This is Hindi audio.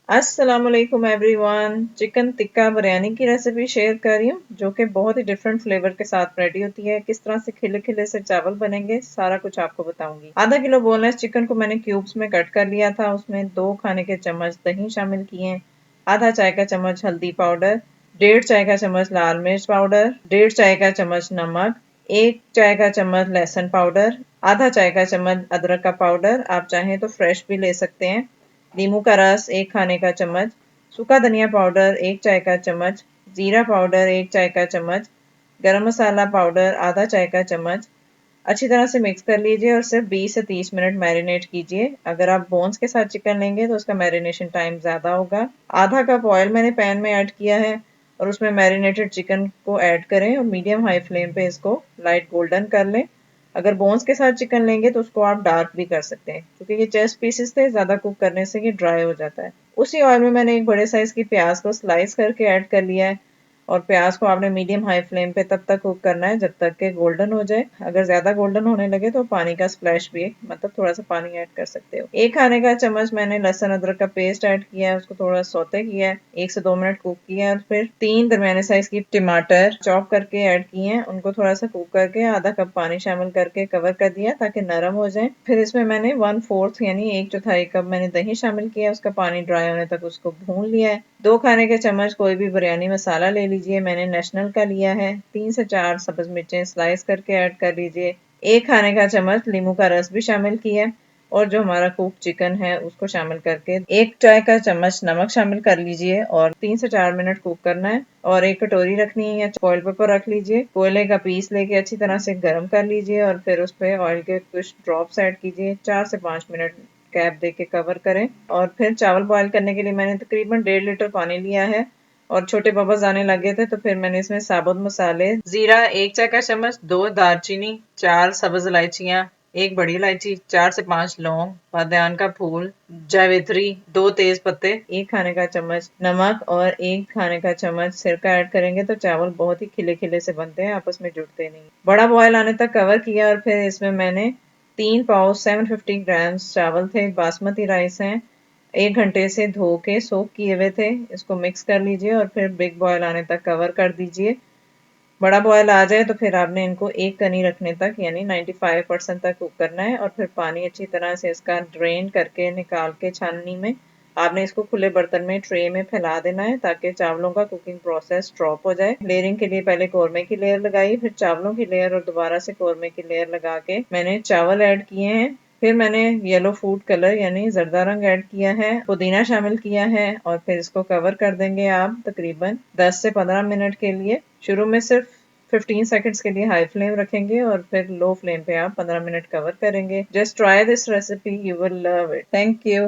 अस्सलामुअलैकुम एवरीवन। चिकन टिक्का बिरयानी की रेसिपी शेयर कर रही हूँ जो कि बहुत ही डिफरेंट फ्लेवर के साथ रेडी होती है। किस तरह से खिले खिले से चावल बनेंगे सारा कुछ आपको बताऊंगी। आधा किलो बोनलेस चिकन को मैंने क्यूब्स में कट कर लिया था। उसमें 2 खाने के चम्मच दही शामिल किए, आधा चाय का चम्मच हल्दी पाउडर, 1.5 चाय का चम्मच लाल मिर्च पाउडर, 1.5 चाय का चम्मच नमक, 1 चाय का चम्मच लहसुन पाउडर, आधा चाय का चम्मच अदरक का पाउडर, आप चाहें तो फ्रेश भी ले सकते हैं, नींबू का रस 1 खाने का चम्मच, सूखा धनिया पाउडर 1 चाय का चम्मच, जीरा पाउडर 1 चाय का चम्मच, गरम मसाला पाउडर आधा चाय का चम्मच। अच्छी तरह से मिक्स कर लीजिए और सिर्फ 20 से 30 मिनट मैरिनेट कीजिए। अगर आप बोन्स के साथ चिकन लेंगे तो उसका मैरिनेशन टाइम ज़्यादा होगा। आधा कप ऑयल मैंने पैन में ऐड किया है और उसमें मैरिनेटेड चिकन को ऐड करें और मीडियम हाई फ्लेम पे इसको लाइट गोल्डन कर लें। अगर बोन्स के साथ चिकन लेंगे तो उसको आप डार्क भी कर सकते हैं क्योंकि ये चेस्ट पीसेस थे, ज़्यादा कुक करने से ये ड्राई हो जाता है। उसी ऑयल में मैंने एक बड़े साइज की प्याज को स्लाइस करके ऐड कर लिया है और प्याज को आपने मीडियम हाई फ्लेम पे तब तक कुक करना है जब तक के गोल्डन हो जाए। अगर ज्यादा गोल्डन होने लगे तो पानी का स्प्लैश भी मतलब थोड़ा सा पानी ऐड कर सकते हो। 1 खाने का चम्मच मैंने लहसुन अदरक का पेस्ट ऐड किया है, उसको थोड़ा सौते किया है, 1 से 2 मिनट कुक किया है और फिर 3 दरमियाने साइज की टमाटर चॉप करके ऐड किए हैं, उनको थोड़ा सा कुक करके आधा कप पानी शामिल करके कवर कर दिया ताकि नरम हो जाए। फिर इसमें मैंने 1/4 यानी 1/4 कप मैंने दही शामिल किया, उसका पानी ड्राई होने तक उसको भून लिया है। 2 खाने के चम्मच कोई भी बिरयानी मसाला ले लीजिए, मैंने नेशनल का लिया है। 3 से 4 सब्ज मिर्चें स्लाइस करके ऐड कर लीजिए। 1 खाने का चम्मच नींबू का रस भी शामिल किया है और जो हमारा कुक चिकन है उसको शामिल करके 1 चाय का चम्मच नमक शामिल कर लीजिए और 3 से 4 मिनट कुक करना है। और एक कटोरी रखनी है या फॉइल पेपर रख लीजिए, कोयले का पीस लेके अच्छी तरह से गर्म कर लीजिए और फिर उस पर ऑयल के कुछ ड्रॉप्स ऐड कीजिए। 4 से 5 मिनट गैप दे के कवर करें और फिर चावल बॉयल करने के लिए मैंने तकरीबन 1.5 लीटर पानी लिया है और छोटे बबल्स आने लगे थे तो फिर मैंने इसमें साबुत मसाले, जीरा 1 चाय का चम्मच, 2 दालचीनी, 4 सब्ज इलायचियां, 1 बड़ी इलायची, 4 से 5 लौंग, बादन का फूल, जावित्री, 2 तेज पत्ते, 1 खाने का चम्मच नमक और 1 खाने का चम्मच सिरका ऐड करेंगे तो चावल बहुत ही खिले खिले से बनते हैं, आपस में जुड़ते नहीं। बड़ा बॉयल आने तक कवर किया और फिर इसमें मैंने 3 पाव 750 ग्राम चावल थे, बासमती राइस हैं, 1 घंटे से धो के सोक किए हुए थे। इसको मिक्स कर लीजिए और फिर बिग बॉयल आने तक कवर कर दीजिए। बड़ा बॉयल आ जाए तो फिर आपने इनको एक कनी रखने तक यानी 95% तक कुक करना है और फिर पानी अच्छी तरह से इसका ड्रेन करके निकाल के छाननी में आपने इसको खुले बर्तन में ट्रे में फैला देना है ताकि चावलों का कुकिंग प्रोसेस ड्रॉप हो जाए। लेयरिंग के लिए पहले कौरमे की लेयर लगाई, फिर चावलों की लेयर और दोबारा से कौरमे की लेयर लगा के मैंने चावल ऐड किए हैं। फिर मैंने येलो फूड कलर यानी जर्दा रंग ऐड किया है, पुदीना शामिल किया है और फिर इसको कवर कर देंगे आप तकरीबन 10 से 15 मिनट के लिए। शुरू में सिर्फ 15 सेकंड्स के लिए हाई फ्लेम रखेंगे और फिर लो फ्लेम पे आप 15 मिनट कवर करेंगे। Just try this recipe, you will love it. Thank you.